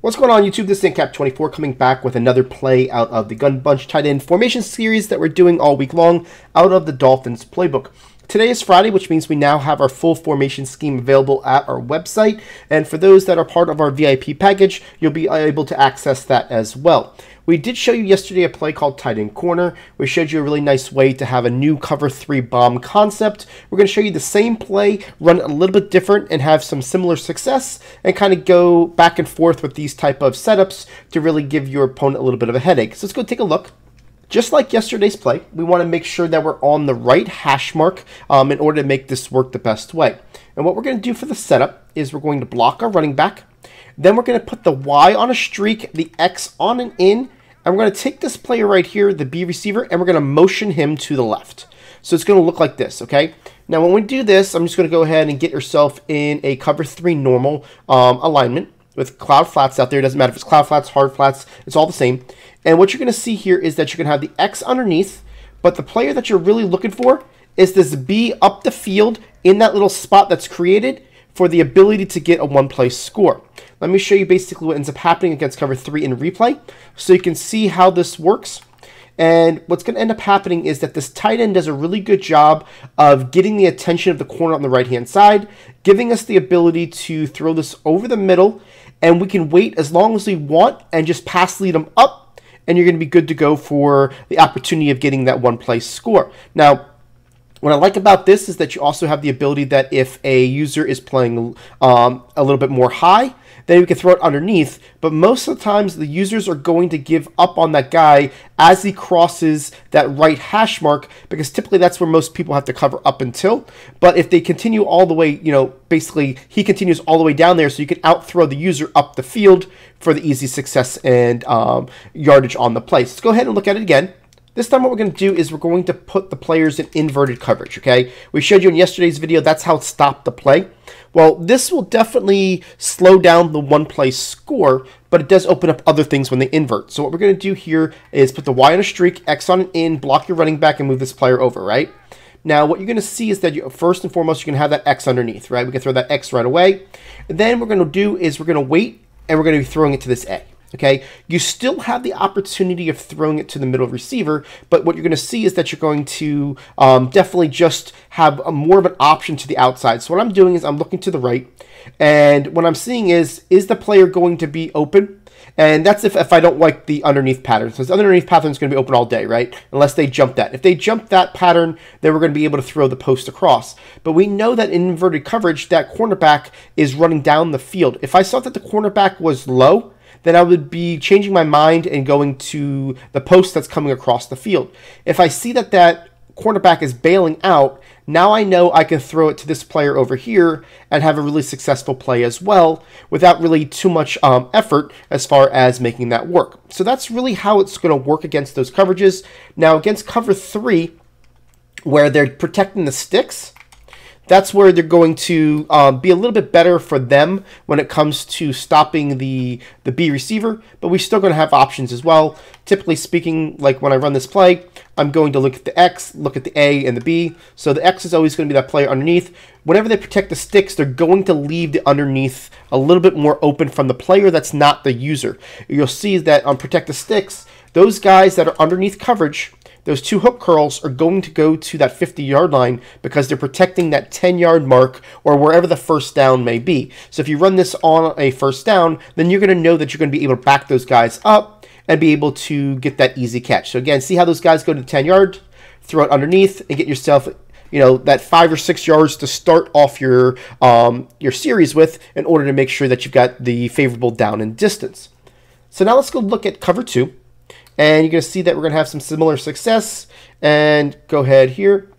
What's going on YouTube? This is Cap24 coming back with another play out of the Gun Bunch tight end formation series that we're doing all week long out of the Dolphins playbook. Today is Friday, which means we now have our full formation scheme available at our website. And for those that are part of our VIP package, you'll be able to access that as well. We did show you yesterday a play called tight end corner. We showed you a really nice way to have a new cover 3 bomb concept. We're going to show you the same play, run a little bit different and have some similar success, and kind of go back and forth with these type of setups to really give your opponent a little bit of a headache. So let's go take a look. Just like yesterday's play, we want to make sure that we're on the right hash mark in order to make this work the best way. And what we're going to do for the setup is we're going to block our running back. Then we're going to put the Y on a streak, the X on an in, and we're going to take this player right here, the B receiver, and we're going to motion him to the left. So it's going to look like this, okay? Now when we do this, I'm just going to go ahead and get yourself in a cover 3 normal alignment with cloud flats out there. It doesn't matter if it's cloud flats, hard flats, it's all the same. And what you're going to see here is that you're going to have the X underneath, but the player that you're really looking for is this B up the field in that little spot that's created for the ability to get a one-play score. Let me show you basically what ends up happening against cover 3 in replay so you can see how this works. And what's going to end up happening is that this tight end does a really good job of getting the attention of the corner on the right-hand side, giving us the ability to throw this over the middle, and we can wait as long as we want and just pass lead them up, and you're going to be good to go for the opportunity of getting that one-play score. Now, what I like about this is that you also have the ability that if a user is playing a little bit more high, then we can throw it underneath. But most of the times, the users are going to give up on that guy as he crosses that right hash mark, because typically that's where most people have to cover up until. But if they continue all the way, you know, basically he continues all the way down there, so you can out throw the user up the field for the easy success and yardage on the play. So let's go ahead and look at it again. This time what we're going to do is we're going to put the players in inverted coverage, okay? We showed you in yesterday's video, that's how it stopped the play. Well, this will definitely slow down the one-play score, but it does open up other things when they invert. So what we're going to do here is put the Y on a streak, X on an in, block your running back, and move this player over, right? Now, what you're going to see is that first and foremost, you're going to have that X underneath, right? We can throw that X right away. And then what we're going to do is we're going to wait, and we're going to be throwing it to this A. Okay, you still have the opportunity of throwing it to the middle receiver, but what you're going to see is that you're going to definitely just have more of an option to the outside. So what I'm doing is I'm looking to the right, and what I'm seeing is the player going to be open? And that's if I don't like the underneath pattern. So the underneath pattern is going to be open all day, right? Unless they jump that. If they jump that pattern, then we're going to be able to throw the post across. But we know that in inverted coverage, that cornerback is running down the field. If I saw that the cornerback was low, then I would be changing my mind and going to the post that's coming across the field. If I see that that cornerback is bailing out, now I know I can throw it to this player over here and have a really successful play as well without really too much effort as far as making that work. So that's really how it's going to work against those coverages. Now against cover 3, where they're protecting the sticks, that's where they're going to be a little bit better for them when it comes to stopping the B receiver, but we're still going to have options as well. Typically speaking, like when I run this play, I'm going to look at the X, look at the A, and the B. So the X is always going to be that player underneath. Whenever they protect the sticks, they're going to leave the underneath a little bit more open from the player that's not the user. You'll see that on protect the sticks, those guys that are underneath coverage, those two hook curls are going to go to that 50-yard line because they're protecting that 10-yard mark or wherever the first down may be. So if you run this on a first down, then you're going to know that you're going to be able to back those guys up and be able to get that easy catch. So again, see how those guys go to 10 yards, throw it underneath, and get yourself, you know, that 5 or 6 yards to start off your series with in order to make sure that you've got the favorable down and distance. So now let's go look at cover 2. And you're going to see that we're going to have some similar success. And go ahead here.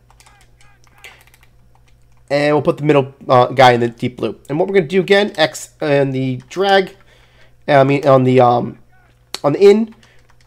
And we'll put the middle guy in the deep blue. And what we're going to do again, X and the drag, on the in,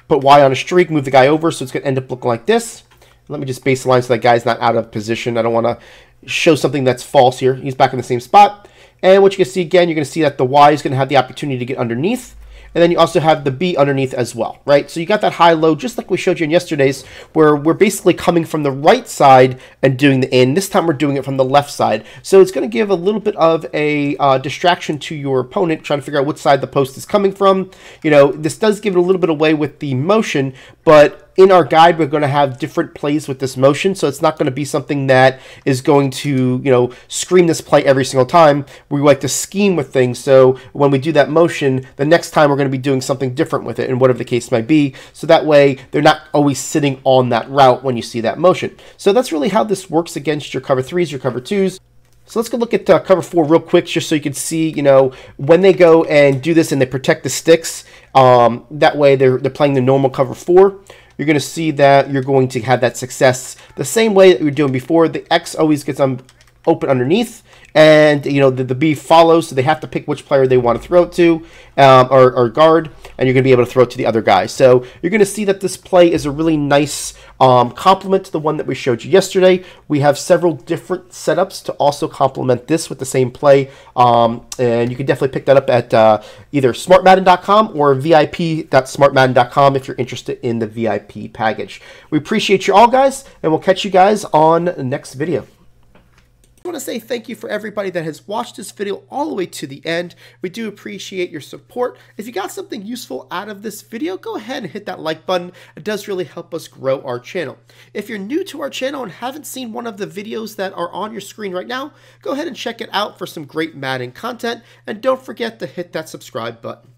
put Y on a streak, move the guy over. So it's going to end up looking like this. Let me just baseline so that guy's not out of position. I don't want to show something that's false here. He's back in the same spot. And what you can see again, you're going to see that the Y is going to have the opportunity to get underneath. and then you also have the B underneath as well, right? So you got that high-low, just like we showed you in yesterday's, where we're basically coming from the right side and doing the in. This time we're doing it from the left side. So it's going to give a little bit of a distraction to your opponent, trying to figure out which side the post is coming from. You know, this does give it a little bit away with the motion, but in our guide, we're going to have different plays with this motion, so it's not going to be something that is going to, you know, scream this play every single time. We like to scheme with things, so when we do that motion, the next time we're going to be doing something different with it, and whatever the case might be, so that way they're not always sitting on that route when you see that motion. So that's really how this works against your cover 3s, your cover 2s. So let's go look at cover 4 real quick, just so you can see, you know, when they go and do this and they protect the sticks, that way they're playing the normal cover 4. You're going to see that you're going to have that success the same way that we were doing before. The X always gets open underneath, and you know the B follows, so they have to pick which player they want to throw it to, or guard, and you're going to be able to throw it to the other guy. So you're going to see that this play is a really nice complement to the one that we showed you yesterday. We have several different setups to also complement this with the same play, and you can definitely pick that up at either smartmadden.com or vip.smartmadden.com if you're interested in the VIP package. We appreciate you all, guys, and we'll catch you guys on the next video. I want to say thank you for everybody that has watched this video all the way to the end. We do appreciate your support. If you got something useful out of this video, go ahead and hit that like button. It does really help us grow our channel. If you're new to our channel and haven't seen one of the videos that are on your screen right now, go ahead and check it out for some great Madden content, and don't forget to hit that subscribe button.